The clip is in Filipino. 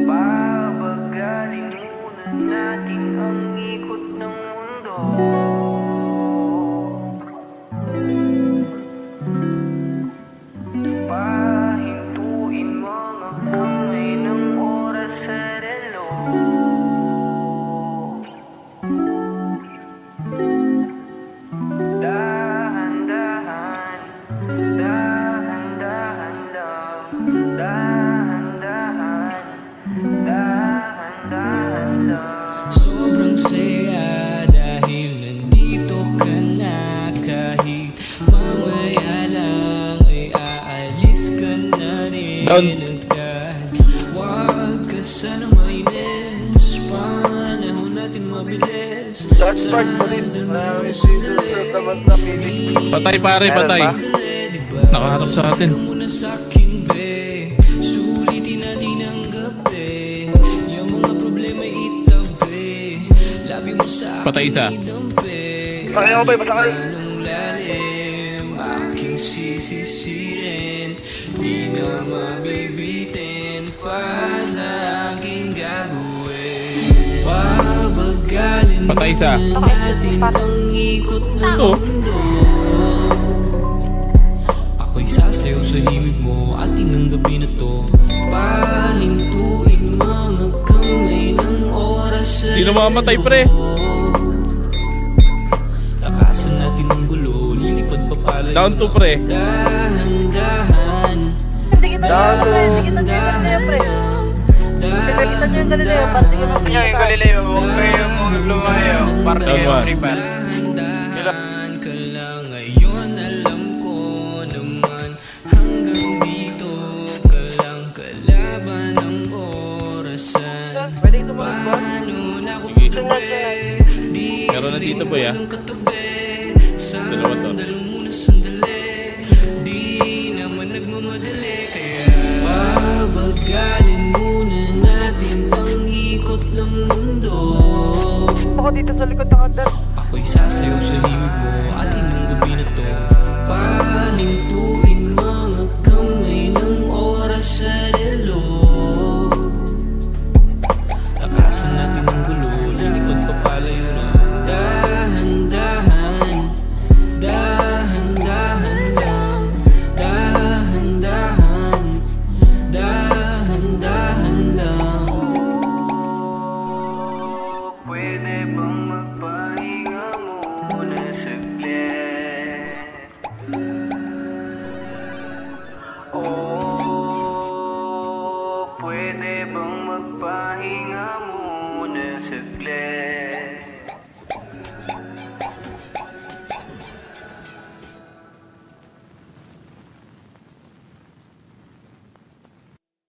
Pabagalin muna natin ang ikot ng mundo. Pahintuin mga kamay ng oras sa relo. Dahan-dahan, dahan-dahan lang. Dahan-dahan, dahan-dahan lang. Sobrang saya dahil nandito ka na. Kahit mamaya lang ay aalis ka na rin agad. Huwag ka sana mainis, panahon natin mabilis. Last part mo rin. Patay pare, patay. Nakaharap sa atin. Sulitin natin ang gabi, yung mga problema itabi. Labi mo sa Patay isa. Sakay ako ba? Masakay. lalim, aking sisisirin. Di na mabibitin pa sa aking gagawin. Pabagalin Patay isa. natin ang ikot ng mundo. Ako'y sasayaw sa himig mo, atin ang gabi na to. Pahintuin mga kamay ng oras sa Di na mamamatay pre. takasan natin ang gulo, lilipad pa pala Down to pre. dahan-dahan. Hindi kita niya, pre. Hindi kita niya yung Galileo. Pati ka Kanya yung Galileo, huwag kayong lumayo. Parte Down yung one. rival. Dahan-dahan ka lang ngayon, alam ko naman. Hanggang dito ka lang, kalaban ng orasan. Pwede tumunod ba? Paano na ako Sige. pagkabi? Di Meron na dito boy ah. ng katabi. Dalawa to. Sandalo muna sandali, di naman nagmamadali. Kaya pabagalin muna natin ang ikot ng mundo. Ako dito sa likod ng hagdan. Ako'y sasayaw sa himig mo, atin ang gabi na to. Pahintuin mga kamay ng oras sa relo. Takasan natin ang gulo, lilipad pa palayo na. Dahan-dahan, dahan-dahan lang. Dahan-dahan, dahan-dahan lang. Pwede bang magpahinga muna saglit? Oh, pwede bang magpahinga